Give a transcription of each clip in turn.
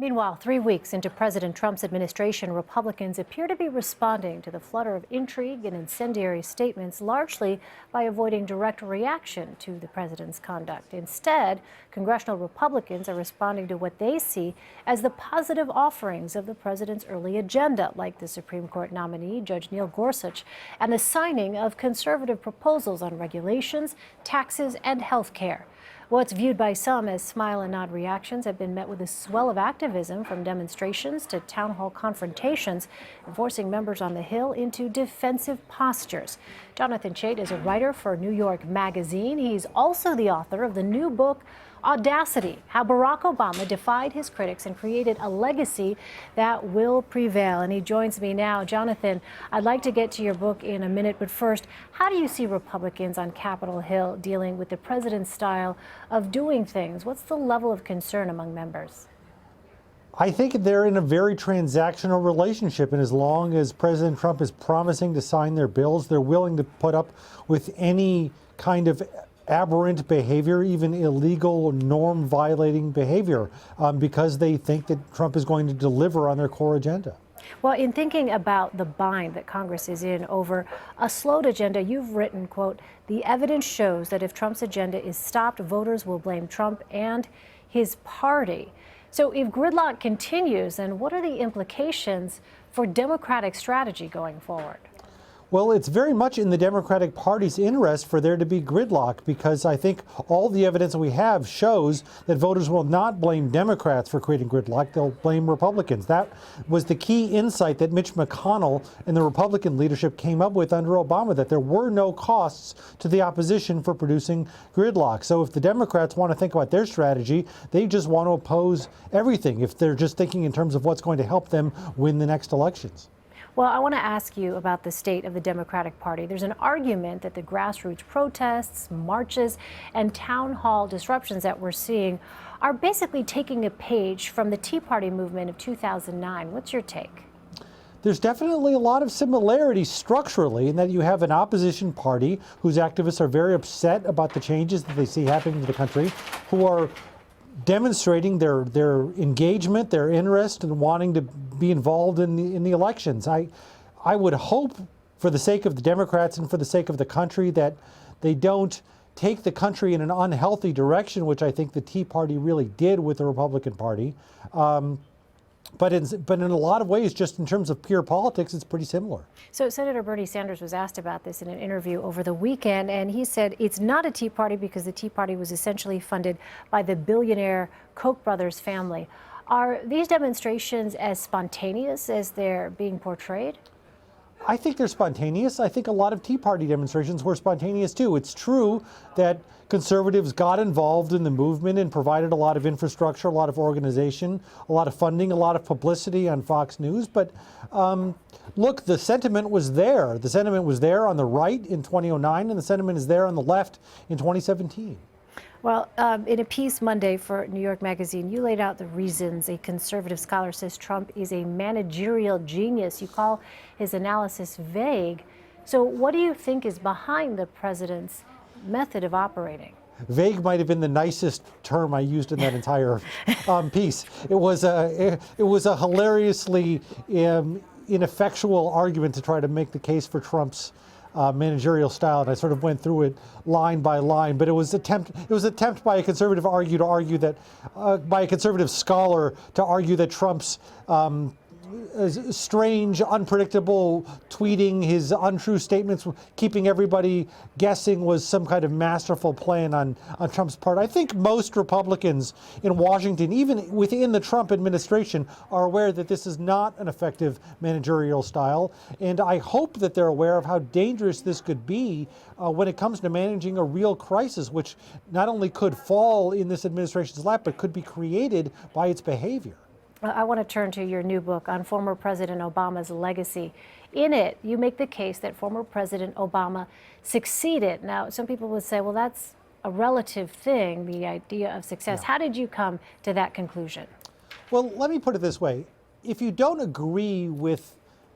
Meanwhile, 3 weeks into President Trump's administration, Republicans appear to be responding to the flutter of intrigue and incendiary statements largely by avoiding direct reaction to the president's conduct. Instead, congressional Republicans are responding to what they see as the positive offerings of the president's early agenda, like the Supreme Court nominee, Judge Neil Gorsuch, and the signing of conservative proposals on regulations, taxes, and health care. What's viewed by some as smile and nod reactions have been met with a swell of activism, from demonstrations to town hall confrontations, forcing members on the Hill into defensive postures. Jonathan Chait is a writer for New York Magazine. He's also the author of the new book, Audacity: How Barack Obama Defied His Critics and Created a Legacy That Will Prevail. And he joins me now. Jonathan, I'd like to get to your book in a minute, but first, how do you see Republicans on Capitol Hill dealing with the president's style of doing things? What's the level of concern among members? I think they're in a very transactional relationship, and as long as President Trump is promising to sign their bills, they're willing to put up with any kind of aberrant behavior, even illegal norm-violating behavior, because they think that Trump is going to deliver on their core agenda. Well, in thinking about the bind that Congress is in over a slowed agenda, you've written, quote, "The evidence shows that if Trump's agenda is stopped, voters will blame Trump and his party." So if gridlock continues, then what are the implications for Democratic strategy going forward? Well, it's very much in the Democratic Party's interest for there to be gridlock, because I think all the evidence we have shows that voters will not blame Democrats for creating gridlock. They'll blame Republicans. That was the key insight that Mitch McConnell and the Republican leadership came up with under Obama, that there were no costs to the opposition for producing gridlock. So if the Democrats want to think about their strategy, they just want to oppose everything if they're just thinking in terms of what's going to help them win the next elections. Well, I want to ask you about the state of the Democratic Party. There's an argument that the grassroots protests, marches, and town hall disruptions that we're seeing are basically taking a page from the Tea Party movement of 2009. What's your take? There's definitely a lot of similarities structurally in that you have an opposition party whose activists are very upset about the changes that they see happening to the country, who are demonstrating their engagement, their interest in wanting to be involved in the elections. I would hope, for the sake of the Democrats and for the sake of the country, that they don't take the country in an unhealthy direction, which I think the Tea Party really did with the Republican Party. But in a lot of ways, just in terms of pure politics, it's pretty similar. So Senator Bernie Sanders was asked about this in an interview over the weekend, and he said it's not a Tea Party because the Tea Party was essentially funded by the billionaire Koch brothers family. Are these demonstrations as spontaneous as they're being portrayed? I think they're spontaneous. I think a lot of Tea Party demonstrations were spontaneous too. It's true that conservatives got involved in the movement and provided a lot of infrastructure, a lot of organization, a lot of funding, a lot of publicity on Fox News. But look, the sentiment was there. The sentiment was there on the right in 2009, and the sentiment is there on the left in 2017. Well, in a piece Monday for New York Magazine, you laid out the reasons a conservative scholar says Trump is a managerial genius. You call his analysis vague. So what do you think is behind the president's method of operating? Vague might have been the nicest term I used in that entire piece. It was a hilariously ineffectual argument to try to make the case for Trump's managerial style, and I sort of went through it line by line. But it was attempt by a conservative by a conservative scholar to argue that Trump's strange, unpredictable tweeting, his untrue statements, keeping everybody guessing, was some kind of masterful plan on Trump's part. I think most Republicans in Washington, even within the Trump administration, are aware that this is not an effective managerial style. And I hope that they're aware of how dangerous this could be when it comes to managing a real crisis, which not only could fall in this administration's lap, but could be created by its behavior. I want to turn to your new book on former President Obama's legacy. In it, you make the case that former President Obama succeeded. Now, some people would say, well, that's a relative thing, the idea of success. Yeah. How did you come to that conclusion? Well, let me put it this way. If you don't agree with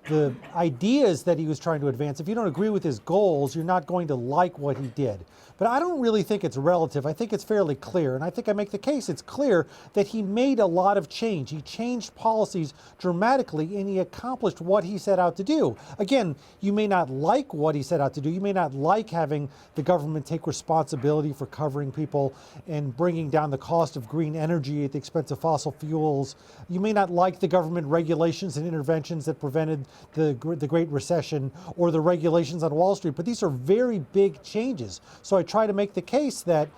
the ideas that he was trying to advance. If you don't agree with his goals, you're not going to like what he did. But I don't really think it's relative. I think it's fairly clear. And I think I make the case it's clear that he made a lot of change. He changed policies dramatically, and he accomplished what he set out to do. Again, you may not like what he set out to do. You may not like having the government take responsibility for covering people and bringing down the cost of green energy at the expense of fossil fuels. You may not like the government regulations and interventions that prevented the Great Recession or the regulations on Wall Street, but these are very big changes. So I try to make the case that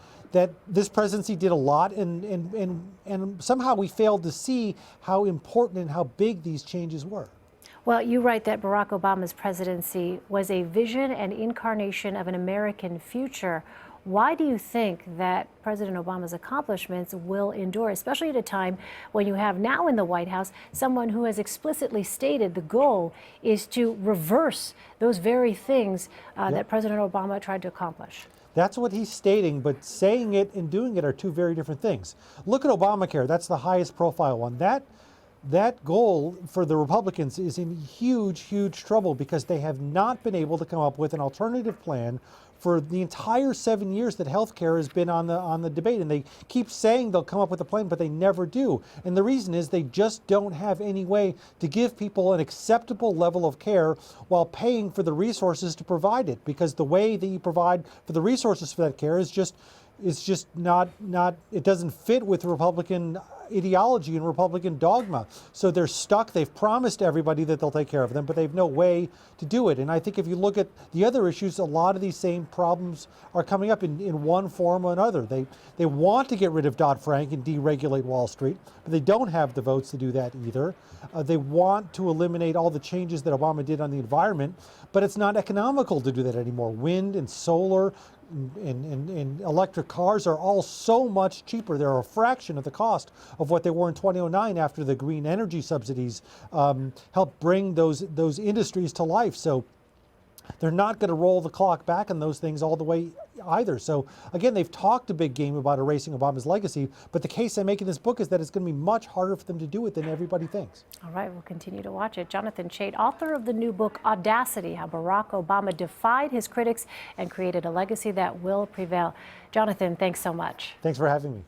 this presidency did a lot, and somehow we failed to see how important and how big these changes were. Well, you write that Barack Obama's presidency was a vision and incarnation of an American future. Why do you think that President Obama's accomplishments will endure, especially at a time when you have now in the White House someone who has explicitly stated the goal is to reverse those very things that President Obama tried to accomplish? That's what he's stating, but saying it and doing it are two very different things. Look at Obamacare. That's the highest profile one. That goal for the Republicans is in huge, huge trouble because they have not been able to come up with an alternative plan for the entire 7 years that health care has been on the debate. And they keep saying they'll come up with a plan, but they never do. And the reason is they just don't have any way to give people an acceptable level of care while paying for the resources to provide it. Because the way that you provide for the resources for that care is just not, it doesn't fit with Republican ideology and Republican dogma. So they're stuck. They've promised everybody that they'll take care of them, but they have no way to do it. And I think if you look at the other issues, a lot of these same problems are coming up in one form or another. They want to get rid of Dodd-Frank and deregulate Wall Street, but they don't have the votes to do that either. They want to eliminate all the changes that Obama did on the environment, but it's not economical to do that anymore. Wind and solar and electric cars are all so much cheaper. They're a fraction of the cost of what they were in 2009 after the green energy subsidies helped bring those industries to life. So they're not going to roll the clock back on those things all the way either. So again, they've talked a big game about erasing Obama's legacy, but the case I make in this book is that it's going to be much harder for them to do it than everybody thinks. All right, we'll continue to watch it. Jonathan Chait, author of the new book, Audacity, How Barack Obama Defied His Critics and Created a Legacy That Will Prevail. Jonathan, thanks so much. Thanks for having me.